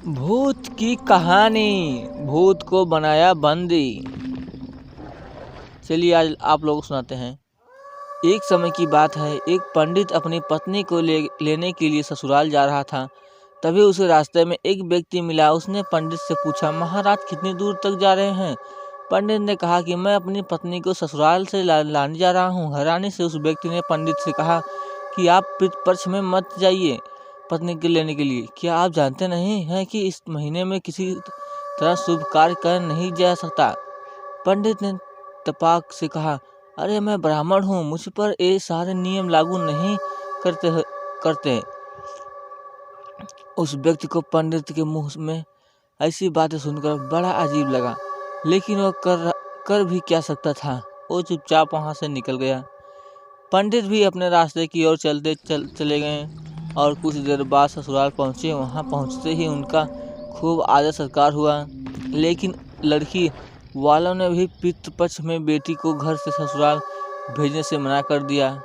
भूत की कहानी, भूत को बनाया बंदी। चलिए आज आप लोग सुनाते हैं। एक समय की बात है, एक पंडित अपनी पत्नी को लेने के लिए ससुराल जा रहा था। तभी उसे रास्ते में एक व्यक्ति मिला। उसने पंडित से पूछा, महाराज कितनी दूर तक जा रहे हैं? पंडित ने कहा कि मैं अपनी पत्नी को ससुराल से लाने जा रहा हूँ। हैरानी से उस व्यक्ति ने पंडित से कहा कि आप पितृपक्ष में मत जाइए पत्नी के लेने के लिए। क्या आप जानते नहीं हैं कि इस महीने में किसी तरह शुभ कार्य कर नहीं जा सकता? पंडित ने तपाक से कहा, अरे मैं ब्राह्मण हूँ, मुझ पर ये सारे नियम लागू नहीं करते। उस व्यक्ति को पंडित के मुंह में ऐसी बातें सुनकर बड़ा अजीब लगा, लेकिन वह कर भी क्या सकता था। वो चुपचाप वहां से निकल गया। पंडित भी अपने रास्ते की ओर चले गए और कुछ देर बाद ससुराल पहुंचे। वहां पहुंचते ही उनका खूब आदर सत्कार हुआ, लेकिन लड़की वालों ने भी पितृपक्ष में बेटी को घर से ससुराल भेजने से मना कर दिया।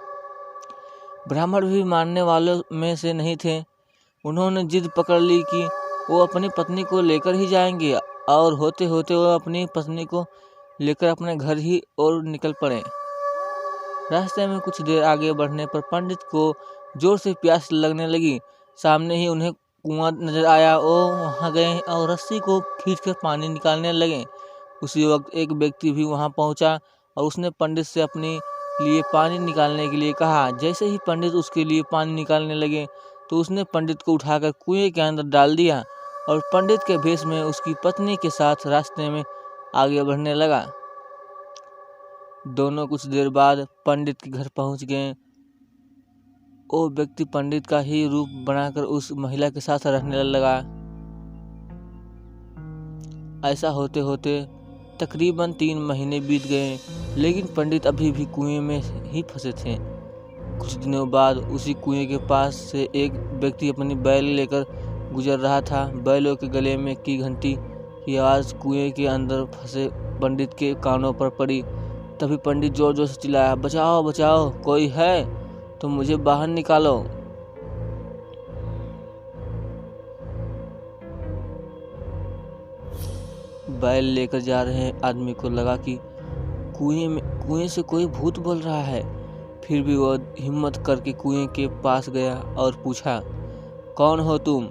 ब्राह्मण भी मानने वालों में से नहीं थे। उन्होंने जिद पकड़ ली कि वो अपनी पत्नी को लेकर ही जाएंगे, और होते होते वो अपनी पत्नी को लेकर अपने घर ही ओर निकल पड़े। रास्ते में कुछ देर आगे बढ़ने पर पंडित को जोर से प्यास लगने लगी। सामने ही उन्हें कुआं नजर आया। वो वहां गए और रस्सी को खींचकर पानी निकालने लगे। उसी वक्त एक व्यक्ति भी वहां पहुंचा और उसने पंडित से अपने लिए पानी निकालने के लिए कहा। जैसे ही पंडित उसके लिए पानी निकालने लगे तो उसने पंडित को उठाकर कुएं के अंदर डाल दिया और पंडित के भेष में उसकी पत्नी के साथ रास्ते में आगे बढ़ने लगा। दोनों कुछ देर बाद पंडित के घर पहुंच गए। वो व्यक्ति पंडित का ही रूप बनाकर उस महिला के साथ रहने लगा। ऐसा होते होते तकरीबन 3 महीने बीत गए, लेकिन पंडित अभी भी कुएं में ही फंसे थे। कुछ दिनों बाद उसी कुएं के पास से एक व्यक्ति अपनी बैल लेकर गुजर रहा था। बैलों के गले में की घंटी की आवाज कुएं के अंदर फंसे पंडित के कानों पर पड़ी। तभी पंडित जोर जोर से चिल्लाया, बचाओ बचाओ, कोई है तो मुझे बाहर निकालो। बैल लेकर जा रहे आदमी को लगा कि कुएं से कोई भूत बोल रहा है। फिर भी वह हिम्मत करके कुएं के पास गया और पूछा, कौन हो तुम?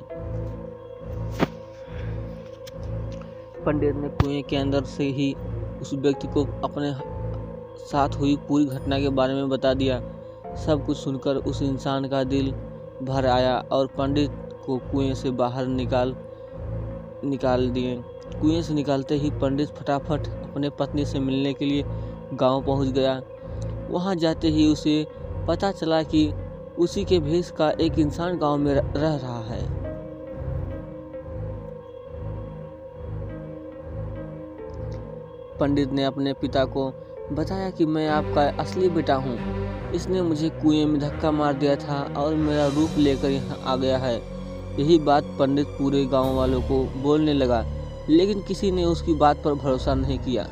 पंडित ने कुएं के अंदर से ही उस व्यक्ति को अपने साथ हुई पूरी घटना के बारे में बता दिया। सब कुछ सुनकर उस इंसान का दिल भर आया और पंडित को कुएं से बाहर निकाल दिए। कुएं से निकालते ही पंडित फटाफट अपने पत्नी से मिलने के लिए गांव पहुंच गया। वहां जाते ही उसे पता चला कि उसी के भेष का एक इंसान गांव में रह रहा है। पंडित ने अपने पिता को बताया कि मैं आपका असली बेटा हूँ। इसने मुझे कुएं में धक्का मार दिया था और मेरा रूप लेकर यहाँ आ गया है। यही बात पंडित पूरे गांव वालों को बोलने लगा, लेकिन किसी ने उसकी बात पर भरोसा नहीं किया।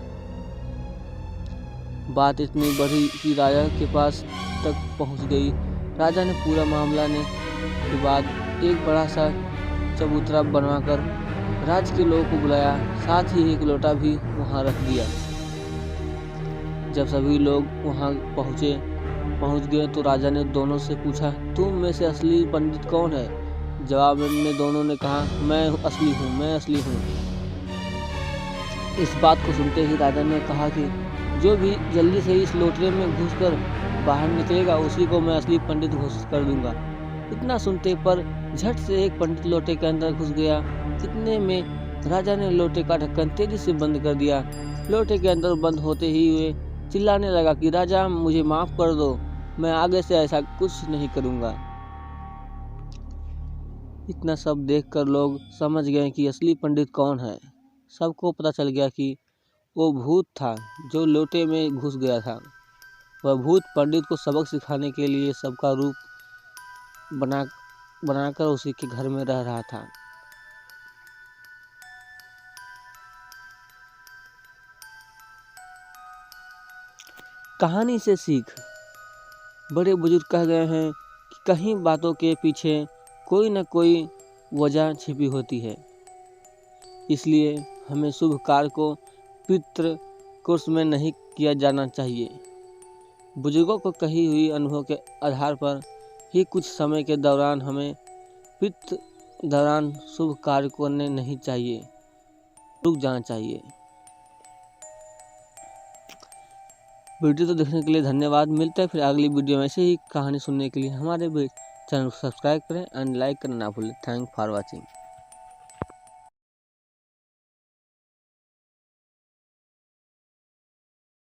बात इतनी बढ़ी कि राजा के पास तक पहुंच गई। राजा ने पूरा मामला के बाद एक बड़ा सा चबूतरा बनवाकर राज्य के लोगों को बुलाया, साथ ही एक लोटा भी वहां रख दिया। जब सभी लोग वहां पहुंच गए तो राजा ने दोनों से पूछा, तुम में से असली पंडित कौन है? जवाब में दोनों ने कहा, मैं असली हूँ। इस बात को सुनते ही राजा ने कहा कि जो भी जल्दी से इस लोटे में घुसकर बाहर निकलेगा उसी को मैं असली पंडित घोषित कर दूंगा। इतना सुनते पर झट से एक पंडित लोटे के अंदर घुस गया। इतने में राजा ने लोटे का ढक्कन तेजी से बंद कर दिया। लोटे के अंदर बंद होते ही वे चिल्लाने लगा कि राजा मुझे माफ कर दो, मैं आगे से ऐसा कुछ नहीं करूंगा। इतना सब देखकर लोग समझ गए कि असली पंडित कौन है। सबको पता चल गया कि वो भूत था जो लोटे में घुस गया था। वह भूत पंडित को सबक सिखाने के लिए सबका रूप बनाकर उसी के घर में रह रहा था। कहानी से सीख। बड़े बुजुर्ग कह गए हैं कि कहीं बातों के पीछे कोई न कोई वजह छिपी होती है। इसलिए हमें शुभ कार्य को पितृ कोर्स में नहीं किया जाना चाहिए। बुजुर्गों को कही हुई अनुभव के आधार पर ही कुछ समय के दौरान हमें पितृ दौरान शुभ कार्य करने नहीं चाहिए, रुक जाना चाहिए। वीडियो तो देखने के लिए धन्यवाद। मिलता है फिर अगली वीडियो में ऐसे ही कहानी सुनने के लिए हमारे चैनल को सब्सक्राइब करें एंड लाइक करना ना भूलें। Thank for watching.